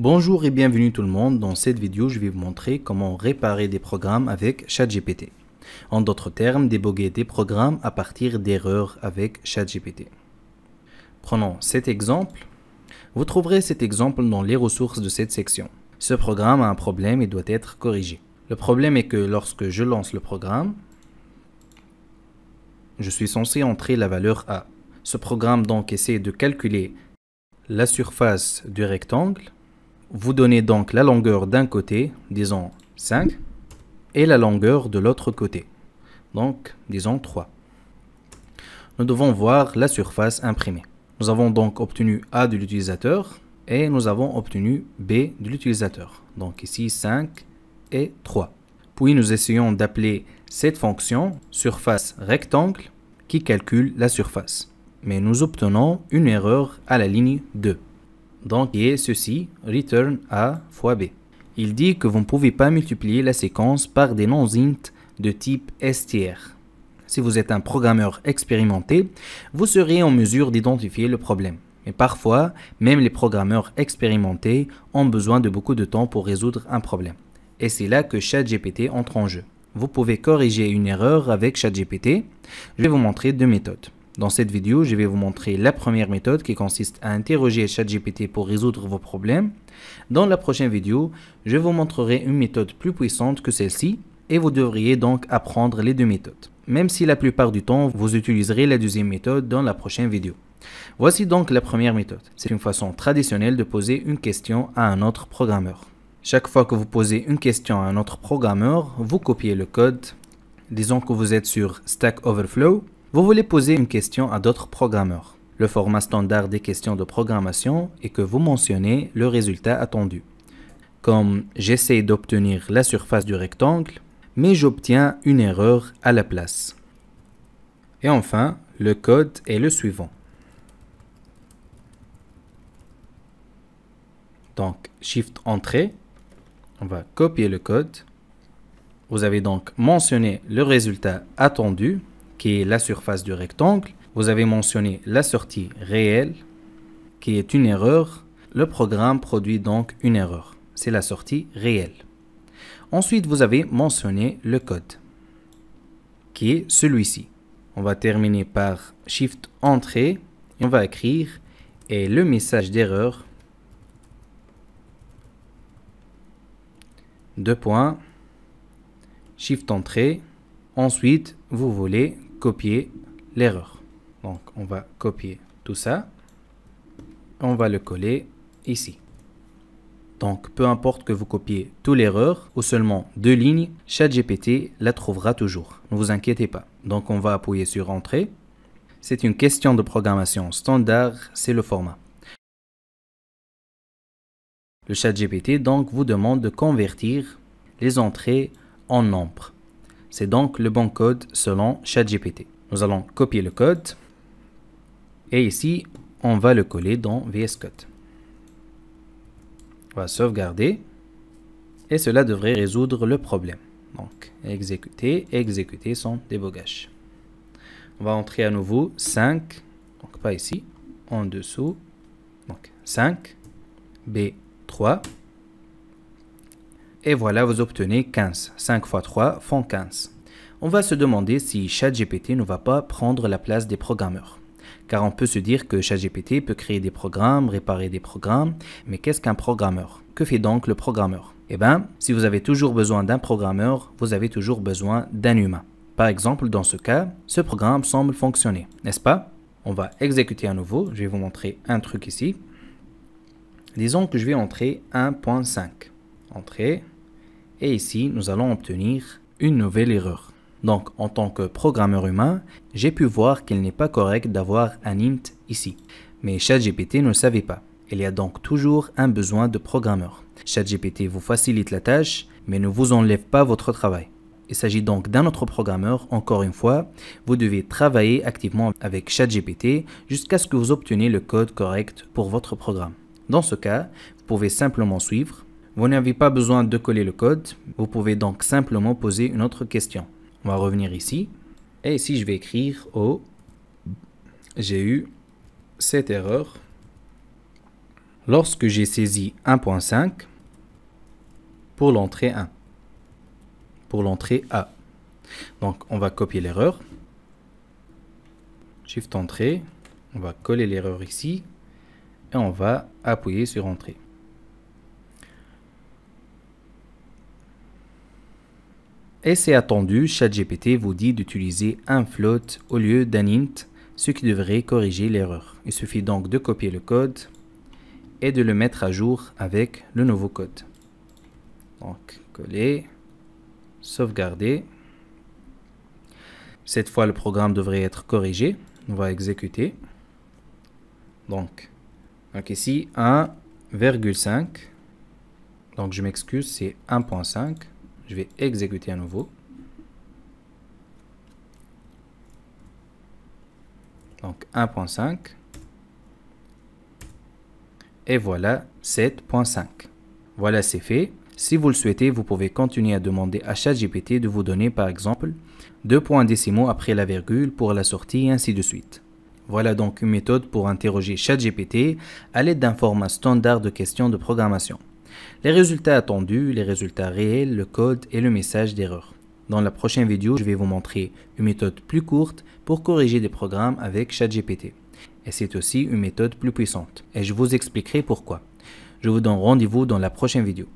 Bonjour et bienvenue tout le monde. Dans cette vidéo, je vais vous montrer comment réparer des programmes avec ChatGPT. En d'autres termes, débugger des programmes à partir d'erreurs avec ChatGPT. Prenons cet exemple. Vous trouverez cet exemple dans les ressources de cette section. Ce programme a un problème et doit être corrigé. Le problème est que lorsque je lance le programme, je suis censé entrer la valeur A. Ce programme donc essaie de calculer la surface du rectangle. Vous donnez donc la longueur d'un côté, disons 5, et la longueur de l'autre côté, donc disons 3. Nous devons voir la surface imprimée. Nous avons donc obtenu A de l'utilisateur et nous avons obtenu B de l'utilisateur. Donc ici 5 et 3. Puis nous essayons d'appeler cette fonction surface rectangle qui calcule la surface. Mais nous obtenons une erreur à la ligne 2. Donc, qui est ceci, return A fois B. Il dit que vous ne pouvez pas multiplier la séquence par des noms int de type str. Si vous êtes un programmeur expérimenté, vous serez en mesure d'identifier le problème. Mais parfois, même les programmeurs expérimentés ont besoin de beaucoup de temps pour résoudre un problème. Et c'est là que ChatGPT entre en jeu. Vous pouvez corriger une erreur avec ChatGPT. Je vais vous montrer deux méthodes. Dans cette vidéo, je vais vous montrer la première méthode qui consiste à interroger ChatGPT pour résoudre vos problèmes. Dans la prochaine vidéo, je vous montrerai une méthode plus puissante que celle-ci et vous devriez donc apprendre les deux méthodes. Même si la plupart du temps, vous utiliserez la deuxième méthode dans la prochaine vidéo. Voici donc la première méthode. C'est une façon traditionnelle de poser une question à un autre programmeur. Chaque fois que vous posez une question à un autre programmeur, vous copiez le code. Disons que vous êtes sur Stack Overflow. Vous voulez poser une question à d'autres programmeurs. Le format standard des questions de programmation est que vous mentionnez le résultat attendu. Comme j'essaie d'obtenir la surface du rectangle, mais j'obtiens une erreur à la place. Et enfin, le code est le suivant. Donc, Shift Entrée, on va copier le code. Vous avez donc mentionné le résultat attendu, qui est la surface du rectangle. Vous avez mentionné la sortie réelle, qui est une erreur. Le programme produit donc une erreur. C'est la sortie réelle. Ensuite, vous avez mentionné le code, qui est celui-ci. On va terminer par Shift Entrée, et on va écrire « et le message d'erreur » Shift Entrée. Ensuite, vous voulez copier l'erreur. Donc, on va copier tout ça. On va le coller ici. Donc, peu importe que vous copiez toute l'erreur ou seulement deux lignes, ChatGPT la trouvera toujours. Ne vous inquiétez pas. Donc, on va appuyer sur Entrée. C'est une question de programmation standard, c'est le format. Le ChatGPT donc vous demande de convertir les entrées en nombres. C'est donc le bon code selon ChatGPT. Nous allons copier le code et ici, on va le coller dans VS Code. On va sauvegarder et cela devrait résoudre le problème. Donc, exécuter sans débogage. On va entrer à nouveau 5, donc pas ici, en dessous. Donc 5, B3. Et voilà, vous obtenez 15. 5 fois 3 font 15. On va se demander si ChatGPT ne va pas prendre la place des programmeurs. Car on peut se dire que ChatGPT peut créer des programmes, réparer des programmes, mais qu'est-ce qu'un programmeur? Que fait donc le programmeur? Eh bien, si vous avez toujours besoin d'un programmeur, vous avez toujours besoin d'un humain. Par exemple, dans ce cas, ce programme semble fonctionner, n'est-ce pas? On va exécuter à nouveau. Je vais vous montrer un truc ici. Disons que je vais entrer 1.5. Entrée. Et ici, nous allons obtenir une nouvelle erreur. Donc, en tant que programmeur humain, j'ai pu voir qu'il n'est pas correct d'avoir un int ici. Mais ChatGPT ne le savait pas. Il y a donc toujours un besoin de programmeur. ChatGPT vous facilite la tâche, mais ne vous enlève pas votre travail. Il s'agit donc d'un autre programmeur. Encore une fois, vous devez travailler activement avec ChatGPT jusqu'à ce que vous obteniez le code correct pour votre programme. Dans ce cas, vous pouvez simplement suivre. Vous n'avez pas besoin de coller le code. Vous pouvez donc simplement poser une autre question. On va revenir ici. Et ici, je vais écrire « Oh, j'ai eu cette erreur. Lorsque j'ai saisi 1.5 pour l'entrée 1, pour l'entrée A. Donc on va copier l'erreur. Shift entrée, on va coller l'erreur ici et on va appuyer sur entrée. Et c'est attendu, ChatGPT vous dit d'utiliser un float au lieu d'un int, ce qui devrait corriger l'erreur. Il suffit donc de copier le code et de le mettre à jour avec le nouveau code. Donc coller, sauvegarder. Cette fois le programme devrait être corrigé. On va exécuter. Donc ici 1,5. Donc je m'excuse, c'est 1.5. Je vais exécuter à nouveau. Donc 1.5. Et voilà 7.5. Voilà, c'est fait. Si vous le souhaitez, vous pouvez continuer à demander à ChatGPT de vous donner par exemple 2 points décimaux après la virgule pour la sortie et ainsi de suite. Voilà donc une méthode pour interroger ChatGPT à l'aide d'un format standard de questions de programmation. Les résultats attendus, les résultats réels, le code et le message d'erreur. Dans la prochaine vidéo, je vais vous montrer une méthode plus courte pour corriger des programmes avec ChatGPT. Et c'est aussi une méthode plus puissante. Et je vous expliquerai pourquoi. Je vous donne rendez-vous dans la prochaine vidéo.